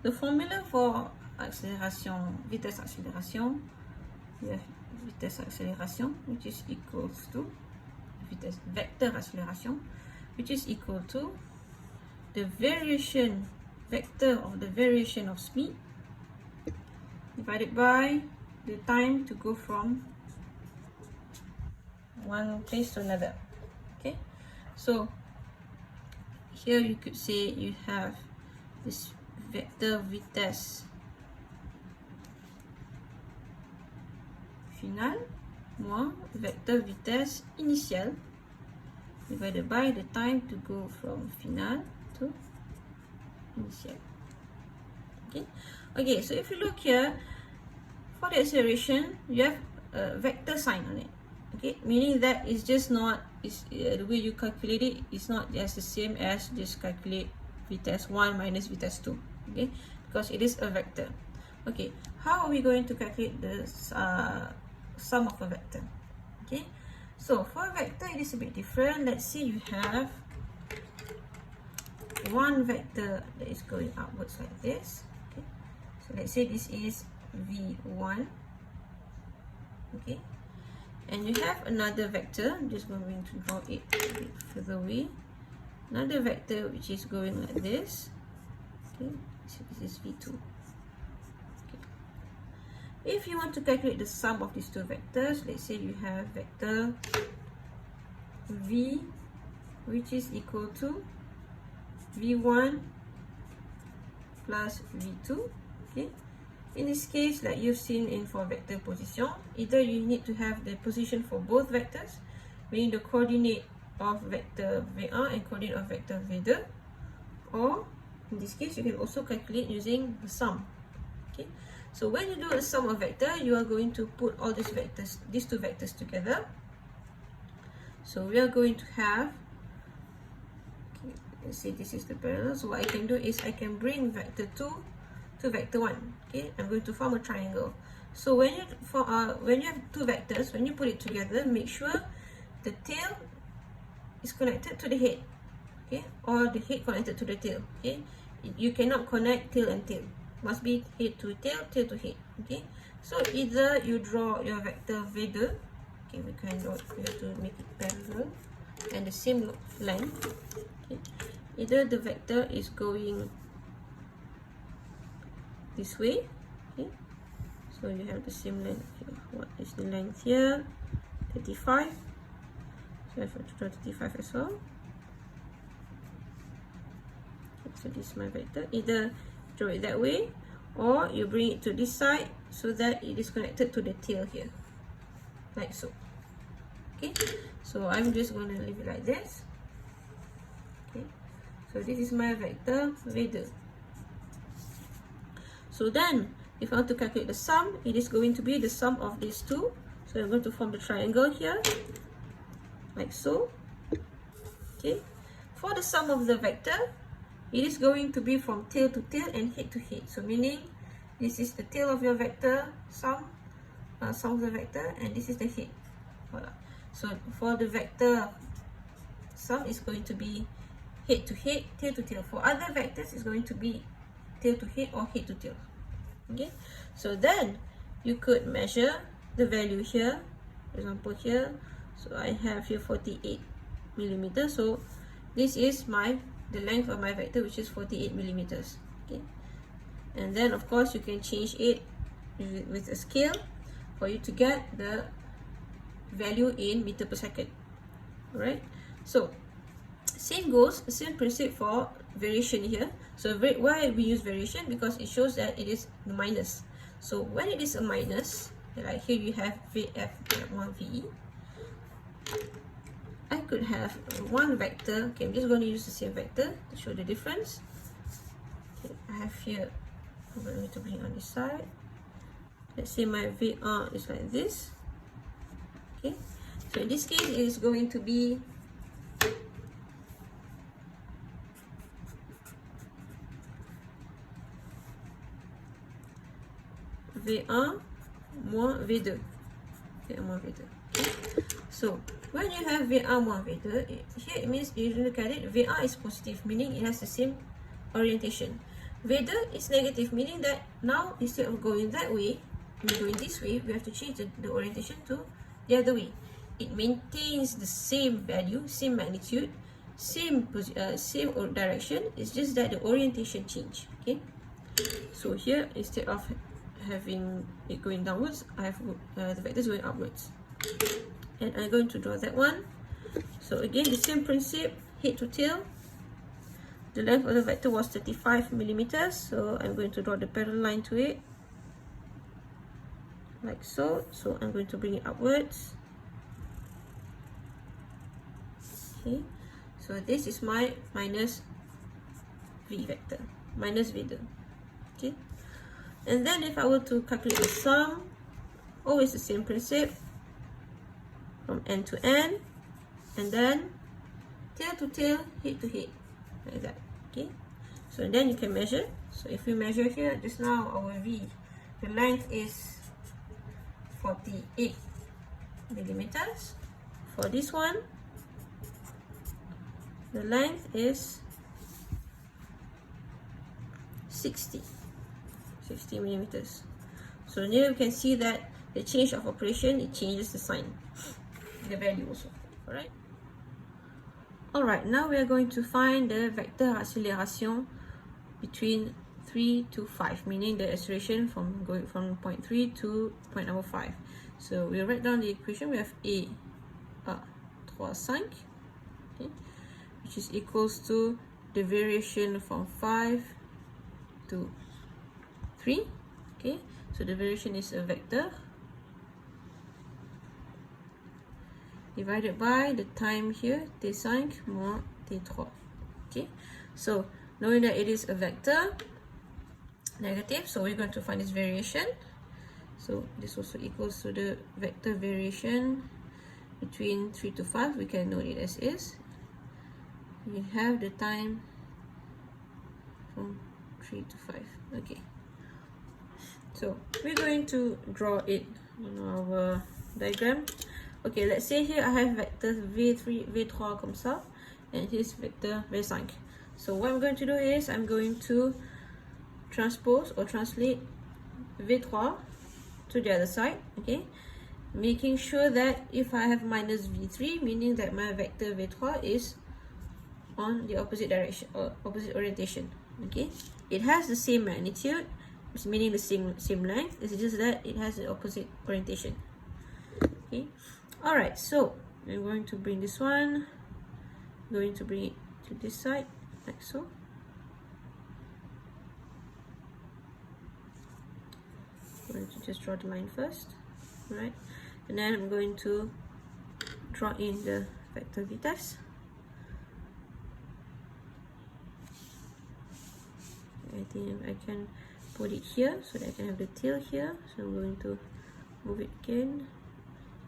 the formula for accélération, vitesse accélération, we have vitesse accélération, which is equals to vitesse vector accélération, which is equal to the variation vector of the variation of speed divided by the time to go from one place to another. Okay, so here you could say you have this vector vitesse final moins vector vitesse initiale divided by the time to go from final to initial. Okay, so if you look here, for the acceleration, you have a vector sign on it. Okay, meaning that it's just not, the way you calculate it is not just the same as just calculate vitesse 1 minus vitesse 2. Okay, because it is a vector. Okay, how are we going to calculate the sum of a vector? Okay, so for a vector it is a bit different. Let's say you have one vector that is going upwards like this. Okay, so let's say this is v1. Okay, and you have another vector. I'm just going to draw it a bit further away. Another vector which is going like this. Okay, so this is v2. Okay. If you want to calculate the sum of these two vectors, let's say you have vector v, which is equal to v1 plus v2. Okay, in this case, like you've seen in for vector position, either you need to have the position for both vectors, meaning the coordinate of vector v1 and coordinate of vector v2, or in this case you can also calculate using the sum. Okay, so when you do a sum of vector, you are going to put all these vectors, these two vectors together. So we are going to have, okay, let's say this is the parallel. So what I can do is I can bring vector 2 to vector 1. Okay, I'm going to form a triangle. So when you have two vectors, when you put it together, make sure the tail is connected to the head. Okay, or the head connected to the tail. Okay, you cannot connect tail and tail. Must be head to tail, tail to head. Okay, so either you draw your vector v2. Okay, we have to make it parallel and the same length. Okay, either the vector is going this way. Okay, so you have the same length here. What is the length here? 35. So I have to draw 35 as well. Okay, so this is my vector. Either draw it that way, or you bring it to this side so that it is connected to the tail here, like so. Okay, so I'm just going to leave it like this. Okay, so this is my vector v2. So then, if I want to calculate the sum, it is going to be the sum of these two. So I'm going to form the triangle here, like so. Okay, for the sum of the vector, it is going to be from tail to tail and head to head. So meaning, this is the tail of your vector, sum of the vector, and this is the head. Voila. So for the vector sum is going to be head to head, tail to tail. For other vectors, it's going to be tail to head or head to tail. Okay, so then you could measure the value here. For example here, so I have here 48 millimeters. So this is the length of my vector, which is 48 millimeters. Okay, and then of course you can change it with a scale for you to get the value in meter per second. Alright, so same principle for variation here. So why we use variation? Because it shows that it is the minus. So when it is a minus, like here you have VF1VE, I could have one vector. Okay, I'm just going to use the same vector to show the difference. Okay, I have here, I'm going to bring it on this side. Let's say my VR is like this. Okay, so in this case it is going to be V1 moins V2. V1 moins V2. Okay. So when you have V1 moins V2, here it means you look at it, V1 is positive, meaning it has the same orientation. Vector is negative, meaning that now instead of going that way, going this way, we have to change the orientation to the other way. It maintains the same value, same magnitude, same direction. It's just that the orientation change. Okay. So here, instead of having it going downwards, I have the vectors going upwards, and I'm going to draw that one. So again, the same principle, head to tail. The length of the vector was 35 millimeters, so I'm going to draw the parallel line to it, like so. So I'm going to bring it upwards. Okay, so this is my minus v vector, minus vector. Okay, and then if I were to calculate the sum, always the same principle, from end to end, and then tail to tail, head to head, like that. Okay, so then you can measure. So if we measure here, just now our v, the length is 48 millimeters. For this one, the length is 60 millimeters. So here you can see that the change of operation, it changes the sign, the value also. Alright, now we are going to find the vector accélération between 3 to 5, meaning the acceleration from going from point 3 to point number 5. So we write down the equation. We have A 3, 5, okay, which is equals to the variation from 5 to 3. Okay, so the variation is a vector divided by the time here, T5 moins T3. Okay, so knowing that it is a vector negative, so we're going to find this variation. So this also equals to the vector variation between 3 to 5. We can note it as is. We have the time from 3 to 5. Okay, so we're going to draw it in our diagram. Okay, let's say here I have vectors V3, V3 comme ça, and here's vector V5. So what I'm going to do is I'm going to transpose or translate V3 to the other side, okay, making sure that if I have minus V3, meaning that my vector V3 is on the opposite direction or opposite orientation. Okay, it has the same magnitude, meaning the same length. It's just that it has the opposite orientation. Okay, all right. So I'm going to bring this one. I'm going to bring it to this side, like so. I'm going to just draw the line first, right? And then I'm going to draw in the vector vitesse. I think I can put it here so that I can have the tail here. So I'm going to move it again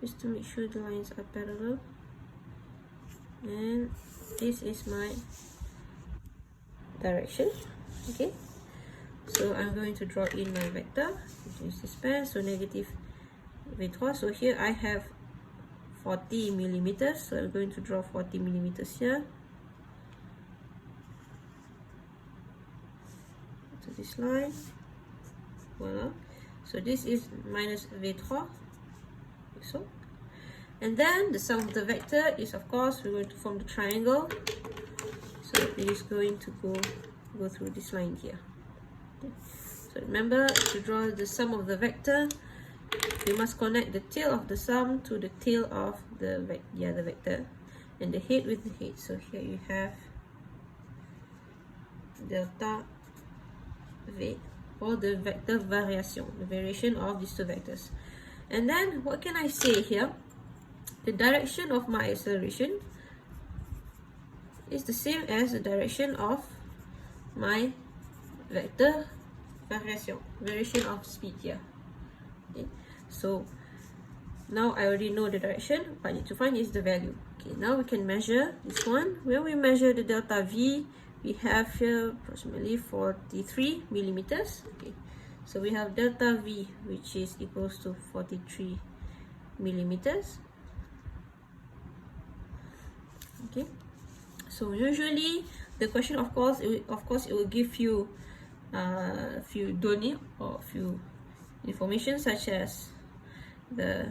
just to make sure the lines are parallel. And this is my direction. Okay, so I'm going to draw in my vector, which is this span, so negative V3. So here I have 40 millimeters, so I'm going to draw 40 millimeters here to this line. Voila. So this is minus V3, like so. And then the sum of the vector is, of course, we're going to form the triangle. So it is going to go through this line here. Okay. So remember, to draw the sum of the vector, we must connect the tail of the sum to the tail of the other vector, and the head with the head. So here you have delta V, or the vector variation, the variation of these two vectors. And then what can I say here? The direction of my acceleration is the same as the direction of my vector variation of speed here. Okay, so now I already know the direction. What I need to find is the value. Okay, now we can measure this one. When we measure the delta V, we have here approximately 43 millimeters. Okay, so we have delta V, which is equals to 43 millimeters. Okay, so usually the question, of course, it will give you few données or few information such as the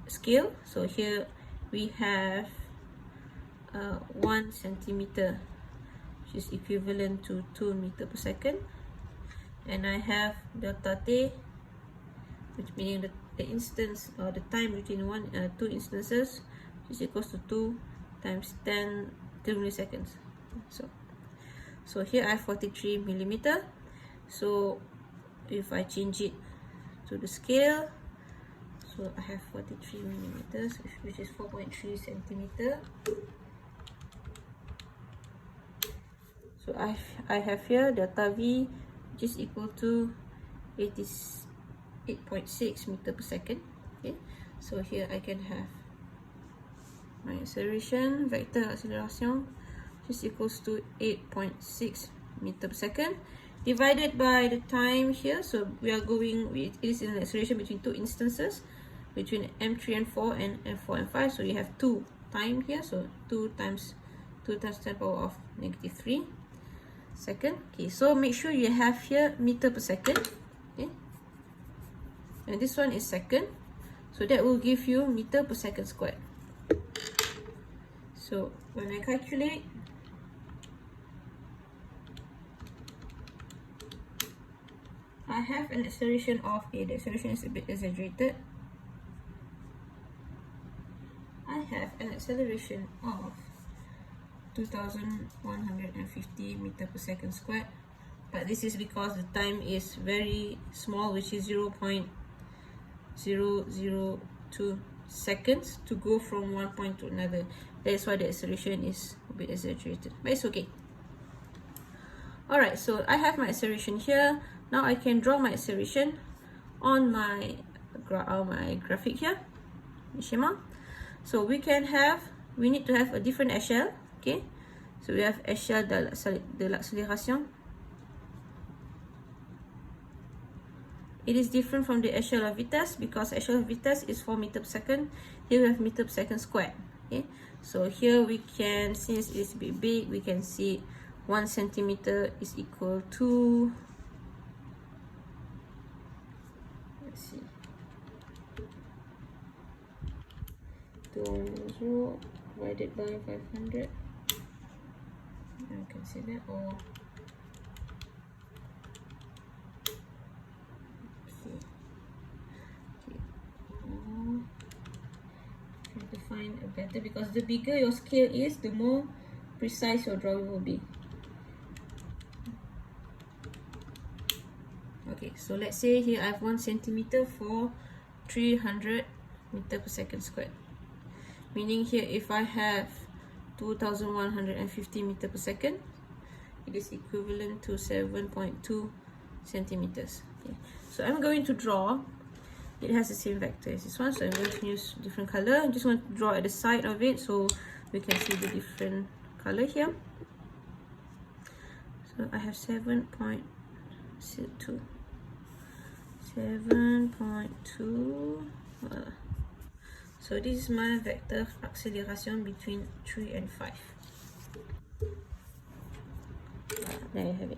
scale. So here we have 1 centimeter, which is equivalent to 2 meters per second, and I have delta t, which meaning the instance or the time between two instances, which is equals to 2 times 10 milliseconds. So here I have 43 millimeter. So if I change it to the scale, so I have 43 millimeters, which is 4.3 centimeter. So I have here delta V, which is equal to 8.6 meters per second. Okay, so here I can have my acceleration, vector accélération, which is equals to 8.6 meters per second, divided by the time here. So we are going with, it is an acceleration between two instances, between M3 and 4 and M4 and 5. So you have 2 time here, so 2 times 10 power of -3 second. Okay, so make sure you have here meter per second. Okay, and this one is second, so that will give you meter per second squared. So when I calculate, I have an acceleration of the acceleration is a bit exaggerated. I have an acceleration of 2150 meters per second squared, but this is because the time is very small, which is 0.002 seconds to go from one point to another. That's why the acceleration is a bit exaggerated, but it's okay. Alright, so I have my acceleration here. Now I can draw my acceleration on my graphic here, schema. So we need to have a different échelle. Okay, so we have échelle de l'accélération. It is different from the échelle of vitesse because échelle of vitesse is 4 meters per second. Here we have meter per second squared. Okay, so here we can, since it's a bit big, we can see 1 centimeter is equal to, let's see, 210 divided by 500. I can see that, or try to find a better, because the bigger your scale is, the more precise your drawing will be. Okay, so let's say here I have 1 centimeter for 300 meters per second squared, meaning here if I have 2150 meters per second, it is equivalent to 7.2 centimeters. Okay, so I'm going to draw, it has the same vector as this one, so I'm going to use different color. I just want to draw at the side of it so we can see the different color here. So I have 7.2. So this is my vector accélération between 3 and 5. There you have it.